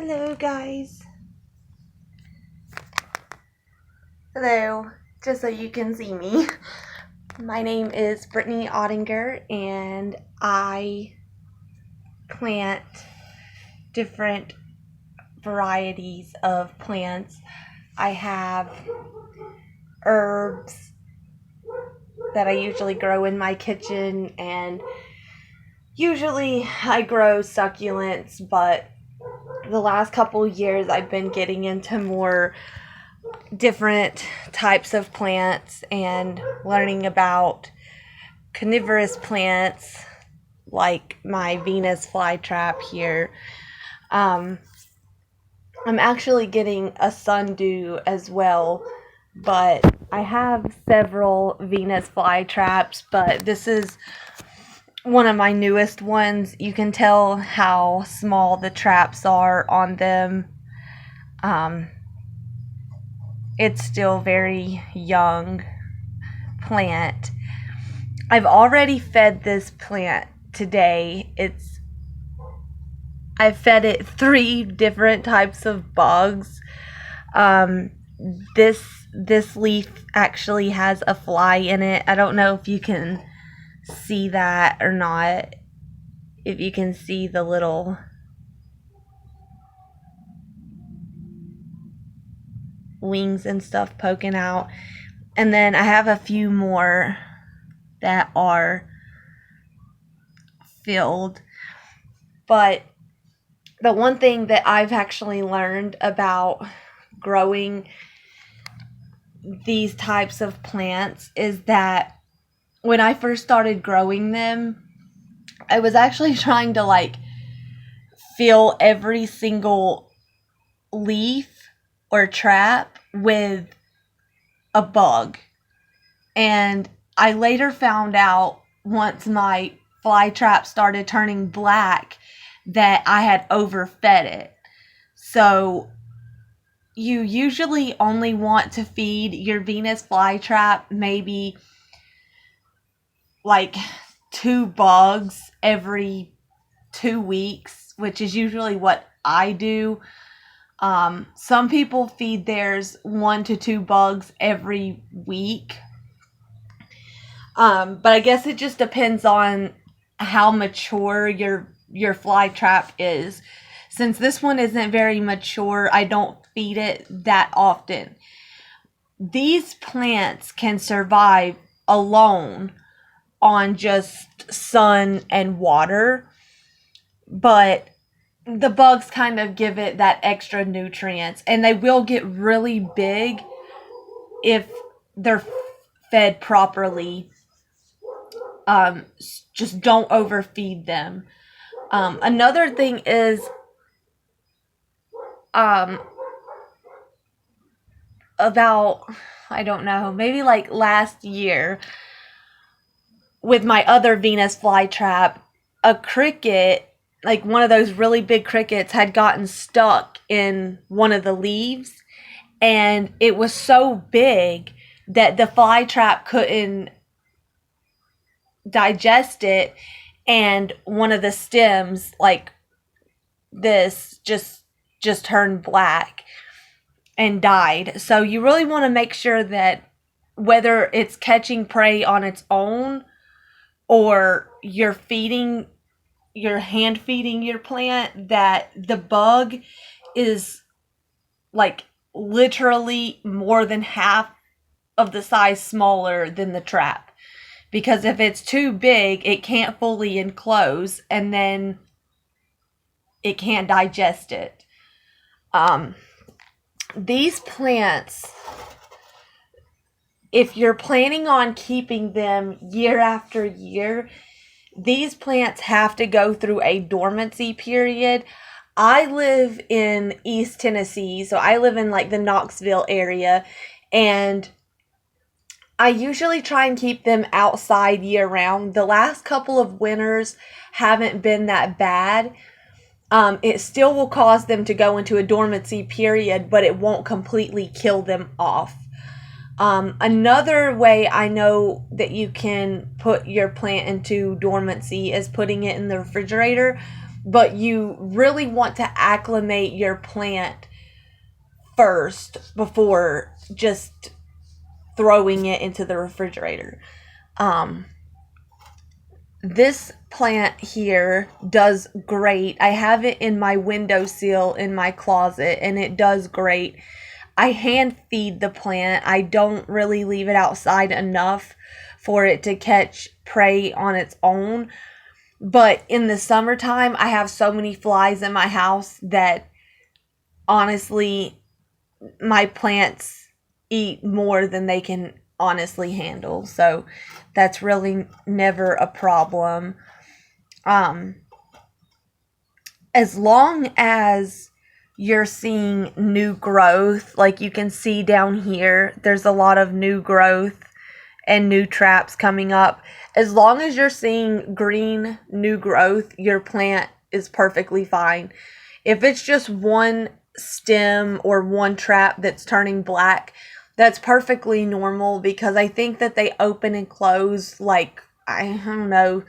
Hello, guys. Hello, just so you can see me. My name is Brittany Ottinger, and I plant different varieties of plants. I have herbs that I usually grow in my kitchen, and usually I grow succulents, but the last couple years I've been getting into more different types of plants and learning about carnivorous plants like my Venus flytrap here. I'm actually getting a sundew as well, but I have several Venus flytraps, but this is one of my newest ones. You can tell how small the traps are on them. It's still very young plant. I've already fed this plant today. I've fed it 3 different types of bugs. This leaf actually has a fly in it. I don't know if you can see that or not. If you can see the little wings and stuff poking out. And then I have a few more that are filled. But the one thing that I've actually learned about growing these types of plants is that when I first started growing them, I was actually trying to fill every single leaf or trap with a bug. And I later found out, once my fly trap started turning black, that I had overfed it. So you usually only want to feed your Venus flytrap maybe 2 bugs every 2 weeks, which is usually what I do. Some people feed theirs 1 to 2 bugs every week. But I guess it just depends on how mature your fly trap is. Since this one isn't very mature, I don't feed it that often. These plants can survive alone on just sun and water, but the bugs kind of give it that extra nutrients, and they will get really big if they're fed properly. Just don't overfeed them. Another thing is about, I don't know, maybe last year with my other Venus flytrap, a cricket, one of those really big crickets, had gotten stuck in one of the leaves, and it was so big that the flytrap couldn't digest it, and one of the stems this just turned black and died. So you really want to make sure that whether it's catching prey on its own or you're hand feeding your plant, that the bug is literally more than half of the size smaller than the trap. Because if it's too big, it can't fully enclose, and then it can't digest it. These plants, if you're planning on keeping them year after year, these plants have to go through a dormancy period. I live in East Tennessee, so I live in the Knoxville area, and I usually try and keep them outside year round. The last couple of winters haven't been that bad. It still will cause them to go into a dormancy period, but it won't completely kill them off. Another way I know that you can put your plant into dormancy is putting it in the refrigerator. but you really want to acclimate your plant first before just throwing it into the refrigerator. This plant here does great. I have it in my windowsill in my closet, and it does great. I hand feed the plant. I don't really leave it outside enough for it to catch prey on its own. But in the summertime, I have so many flies in my house that honestly, my plants eat more than they can honestly handle. So that's really never a problem. As long as you're seeing new growth, like you can see down here, there's a lot of new growth and new traps coming up. As long as you're seeing green new growth, your plant is perfectly fine. If it's just one stem or one trap that's turning black, that's perfectly normal, because I think that they open and close like, I don't know,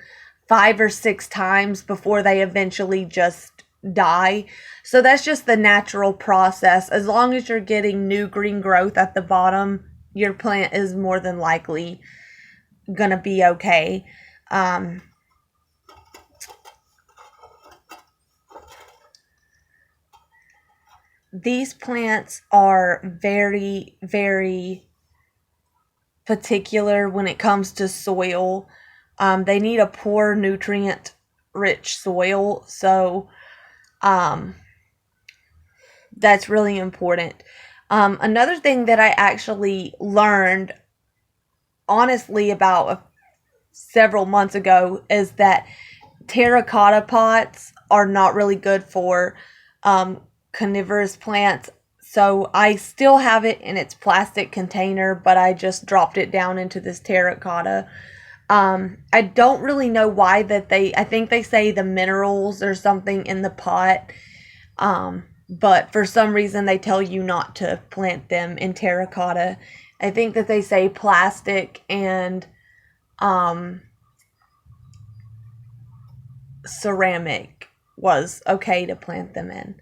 5 or 6 times before they eventually just die. So that's just the natural process. As long as you're getting new green growth at the bottom, your plant is more than likely gonna be okay. These plants are very, very particular when it comes to soil. They need a poor, nutrient-rich soil, so that's really important. Another thing that I actually learned, honestly, about several months ago is that terracotta pots are not really good for carnivorous plants. So I still have it in its plastic container, but I just dropped it down into this terracotta. I don't really know why I think they say the minerals or something in the pot. But for some reason they tell you not to plant them in terracotta. I think that they say plastic and ceramic was okay to plant them in.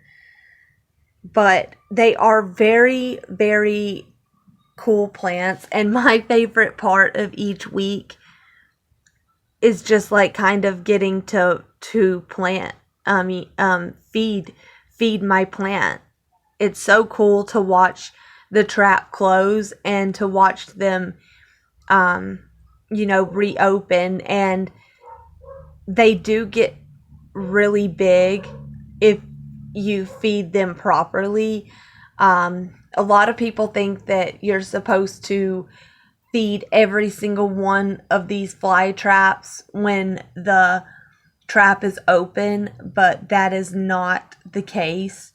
But they are very, very cool plants, and my favorite part of each week is just like kind of getting to plant, feed my plant. It's so cool to watch the trap close and to watch them reopen, and they do get really big if you feed them properly. A lot of people think that you're supposed to feed every single one of these fly traps when the trap is open, but that is not the case.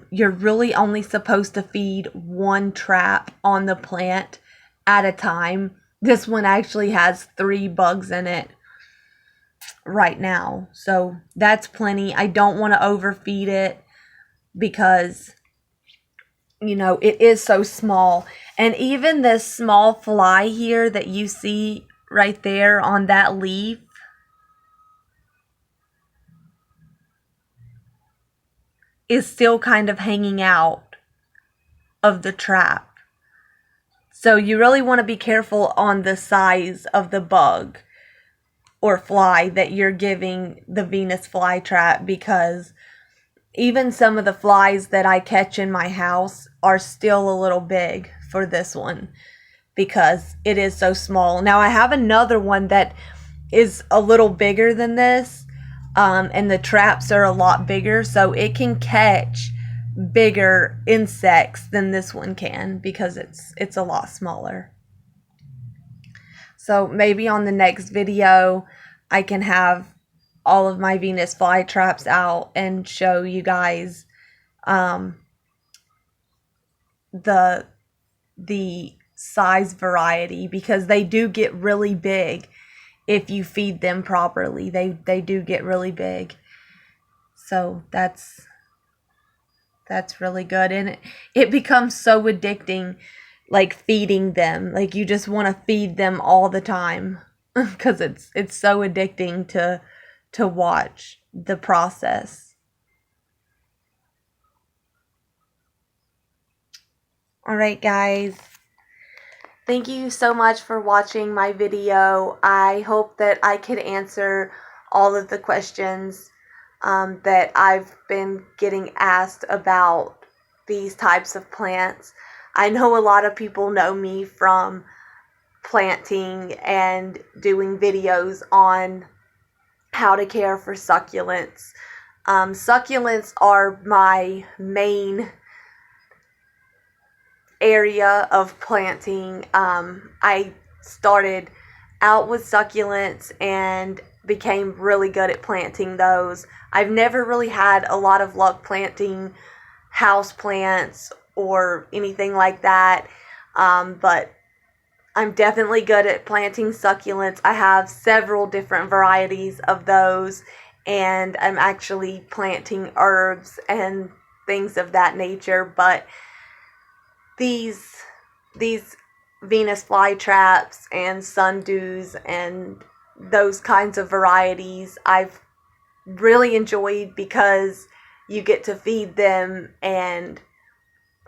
You're really only supposed to feed one trap on the plant at a time. This one actually has 3 bugs in it right now, so that's plenty. I don't want to overfeed it because it is so small. And even this small fly here that you see right there on that leaf, is still kind of hanging out of the trap. So you really want to be careful on the size of the bug or fly that you're giving the Venus flytrap, because even some of the flies that I catch in my house are still a little big for this one because it is so small. Now I have another one that is a little bigger than this, and the traps are a lot bigger, so it can catch bigger insects than this one can because it's a lot smaller. So maybe on the next video I can have all of my Venus flytraps out and show you guys the size variety, because they do get really big if you feed them properly. They do get really big. So that's really good, and it becomes so addicting, like feeding them. Like you just want to feed them all the time because it's so addicting to watch. the process. Alright guys, thank you so much for watching my video. I hope that I could answer all of the questions that I've been getting asked about these types of plants. I know a lot of people know me from planting and doing videos on how to care for succulents. Succulents are my main area of planting. I started out with succulents and became really good at planting those. I've never really had a lot of luck planting house plants or anything like that, but I'm definitely good at planting succulents. I have several different varieties of those, and I'm actually planting herbs and things of that nature, but these Venus flytraps and sundews and those kinds of varieties I've really enjoyed because you get to feed them, and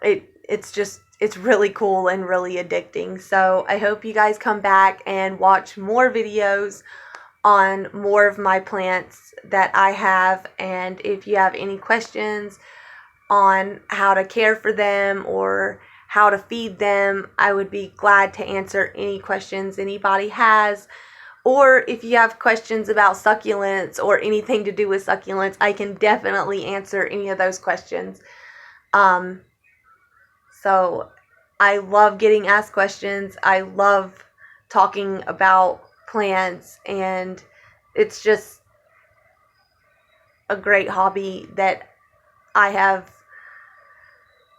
it's really cool and really addicting. So I hope you guys come back and watch more videos on more of my plants that I have, and if you have any questions on how to care for them or how to feed them, I would be glad to answer any questions anybody has. Or if you have questions about succulents or anything to do with succulents, I can definitely answer any of those questions. So I love getting asked questions. I love talking about plants, and it's just a great hobby that I have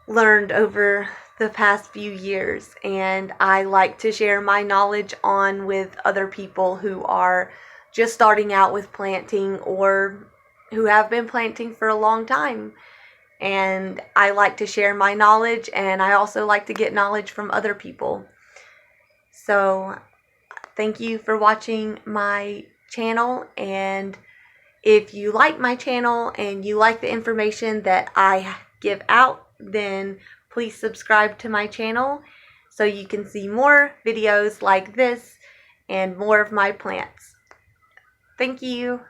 learned over the past few years, and I like to share my knowledge on with other people who are just starting out with planting or who have been planting for a long time. And I like to share my knowledge, and I also like to get knowledge from other people. So thank you for watching my channel, and if you like my channel and you like the information that I give out, then please subscribe to my channel so you can see more videos like this and more of my plants. Thank you.